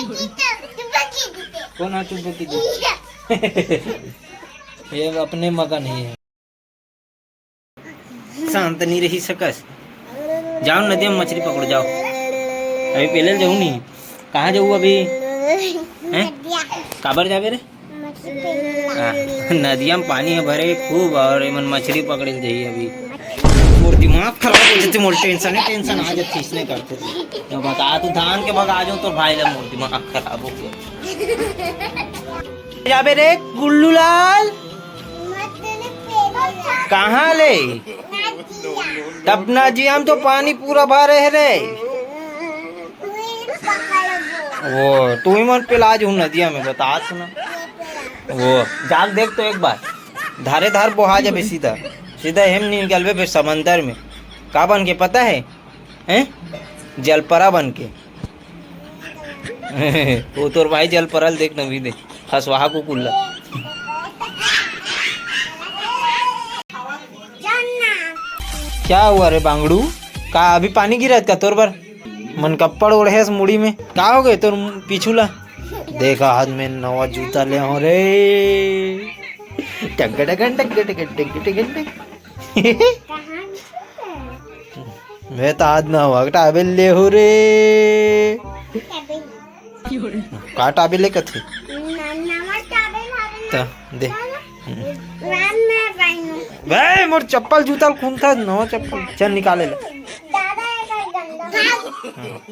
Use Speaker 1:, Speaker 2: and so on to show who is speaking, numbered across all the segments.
Speaker 1: कौन है चुप की ये अपने मगन ही है, शांत नहीं रही सकस। जाओ नदी में मछली पकड़ो जाओ। अभी पहले जाऊँ नहीं, कहाँ जाऊँ अभी हैं? काबर जावे रे? नदिया में पानी है भरे खूब और एमन मछली पकड़े जाइए। अभी मोर दिमाग खराब हो जाते, मोर टेंशन आ जाती इसने करते तो बता तू धान के भगा जाऊँ तो भाई ला मोर दिमाग खराब हो गया। जाबे रे गुल्लू लाल, कहाँ ले? अपना जी हम तो पानी पूरा भरे है रे। वो तू ही मन पिलाज हूँ नदिया में, बता सुना। वो जाग देख तो एक बार, धारे धार बोहा जाबे सीधा सीधा हेम नहीं निकलबे फिर समंदर में। का बन के पता है? हैं? जलपरा बन के। वो तोर भाई जलपरल देख न भी देख हसवाहा को कुल्ला। क्या हुआ रे बांगड़ू? का अभी पानी गिरा का तोर पर? मन कपड़ ओढ़े मुड़ी में का हो गए तोर पीछूला? देखा हाथ में नवा जूता ले हो रे। टक टक टक टक टक टक। मैं तो आज ना हुआ टाबे ले हो रे। का टाबे ले कथे तो दे भाई मोर चप्पल जूता खून था नवा चप्पल चल निकाले ले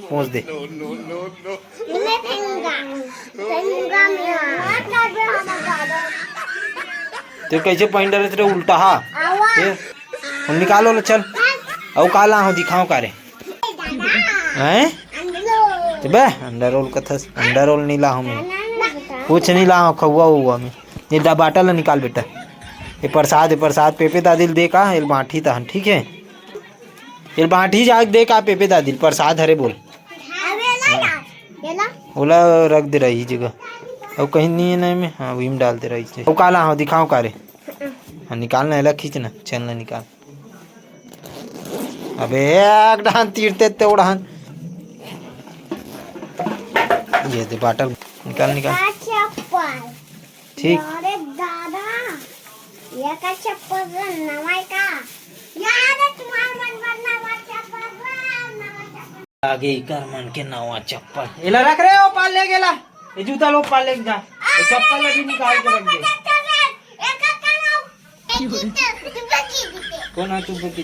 Speaker 1: पहुँच दे। तो कैसे पहन रहे थे उल्टा? हाँ निकालो ले चल। और काला हो दिखाओ कारे हैं? बे अंडा रोल कथस, अंडा रोल नहीं ला मैं, कुछ नहीं ला खौआ हुआ मैं। ये बाटल निकाल बेटा, ये प्रसाद है प्रसाद। पेपे दादिल दे का ये बाँठी तहन ठीक है। ये बाँठी जाग दे का पेपे दादिल प्रसाद हरे बोल। ओला रख दे रही जगह और कहीं नहीं है ना में। हाँ वही में डाल दे रही है। काला हाँ दिखाओ कारे। हाँ निकालना है खींचना चलना निकाल। अबे एक डान तीरते ते उड़ान ये दे बाटल निकाल निकाल ठीक।
Speaker 2: ये का चप्पल नवाई का याद है तुम्हारे मन नवा चप्पल
Speaker 1: आगे कर मन के नवा चप्पल एला रख रे। ओ पाल ले गेला ये जूता लो पाल ले जा। ये चप्पल भी निकाल के रख दे। कौन है चुप की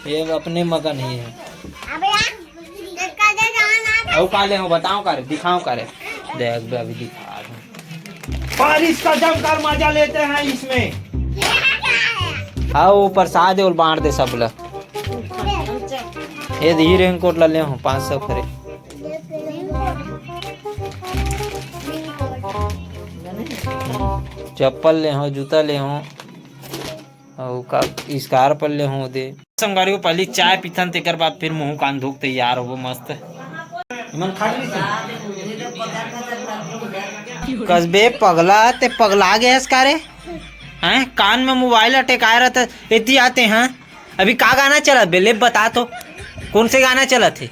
Speaker 1: ये अपने मगन ही है। और काले हो बताओ करे दिखाओ करे देख अभी दिखा बारिश का जमकर मजा लेते हैं इसमें। हाँ वो प्रसाद है और बांट दे सब ला। ये दी रेनकोट ला ले हो 500 करे। चप्पल ले हो जूता ले हो और का स्कार्फ ले हो दे। संगारी को पहले चाय पीथन तेकर बाद फिर मुंह कान धोक तैयार हो मस्त मन खा ली कसबे पगला ते पगला गया इसकारे हैं। कान में मोबाइल अटकाया रहता इतनी आते हैं। अभी का गाना चला बेले बता तो कौन से गाना चला थे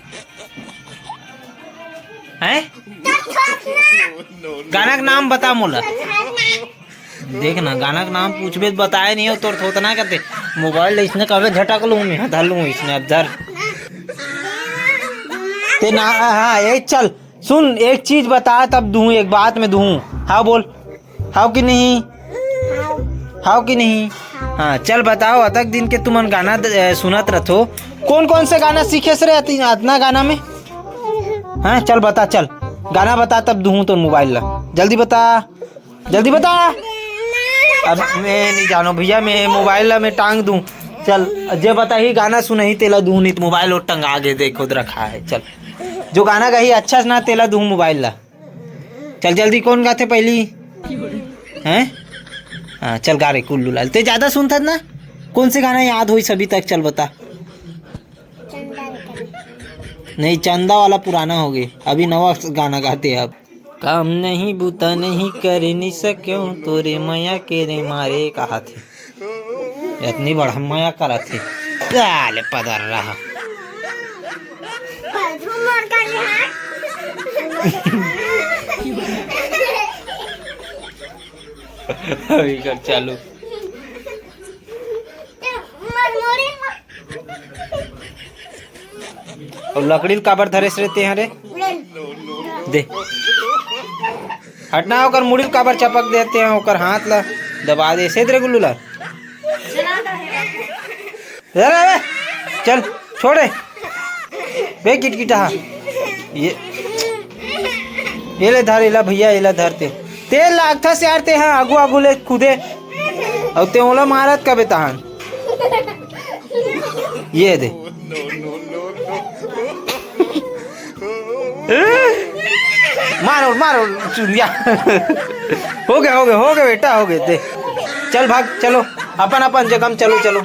Speaker 1: हैं? गाना का नाम बता मोला। देख ना गाना का नाम पूछबे बताया नहीं हो तो थोतना कहते मोबाइल इसने कभी झटक लूँ मैं धर लूँ इसने अब धर ते ना। हाँ एक चल सुन एक चीज बता तब दूँ एक बात में दूँ। हाँ बोल हाँ कि नहीं हाँ कि नहीं। हाँ चल बताओ अतक दिन के तुमन गाना सुनत रहो कौन कौन से गाना सीखे से रहती इतना गाना में। हाँ चल बता चल गाना बता तब दूँ तो मोबाइल ला जल्दी बता जल्दी बता। अब मैं नहीं जानो भैया मैं मोबाइल ला मैं टांग दूँ। चल जे बता ही गाना सुना ही तेला दूँ नहीं तो मोबाइल और टंगा के देखो रखा है। चल जो गाना कही अच्छा ना तेला दूँ मोबाइल ला। चल जल्दी कौन गाते पहली हैं? हाँ चल गा रे कुल्लू लाल ते ज्यादा सुनता ना कौन से गाना याद हुई सभी तक चल बता। नहीं चंदा वाला पुराना हो गया अभी नवा गाना गाते अब। काम नहीं बूता नहीं कर नहीं सक्यों तोरे माया के रे मारे कहा थे इतनी बड़ा माया करा थे पदर रहा अभी कर चालू। और लकड़ी काबर धरेस रहते हैं रे दे हटना होकर मुड़ी काबर चपक देते हैं होकर हाथ ला दबा दे से रे गुल्लू ला चल छोड़े बे किटकिटा ये ले धर इला भैया इला धरते तेल लागथा से आरते हैं आगू आगू ले खुदे और ते ओला मारत कबे तहान ये दे मारो मारो चुरिया हो गया बेटा हो गए दे चल भाग चलो अपन अपन जगह में चलो चलो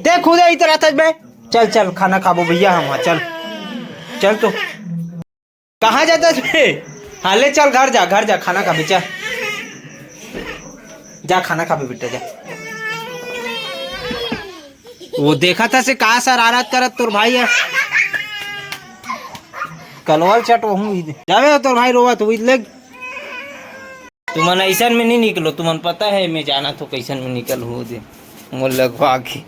Speaker 1: देख खुदे इधर आता बे चल चल खाना खाबो भैया हम चल चल तो कहाँ जाता है हाँ ले चल घर जा खाना खा बेचा जा खाना खा बेटा जा वो देखा था से कहा शरारत करत तोर भाई है कलवल चट वहूँ जावे तोर भाई रोवा तो ले तुमन ऐसा में नहीं निकलो तुमन पता है मैं जाना तो कैसन में निकल हो दे मोल लगवा के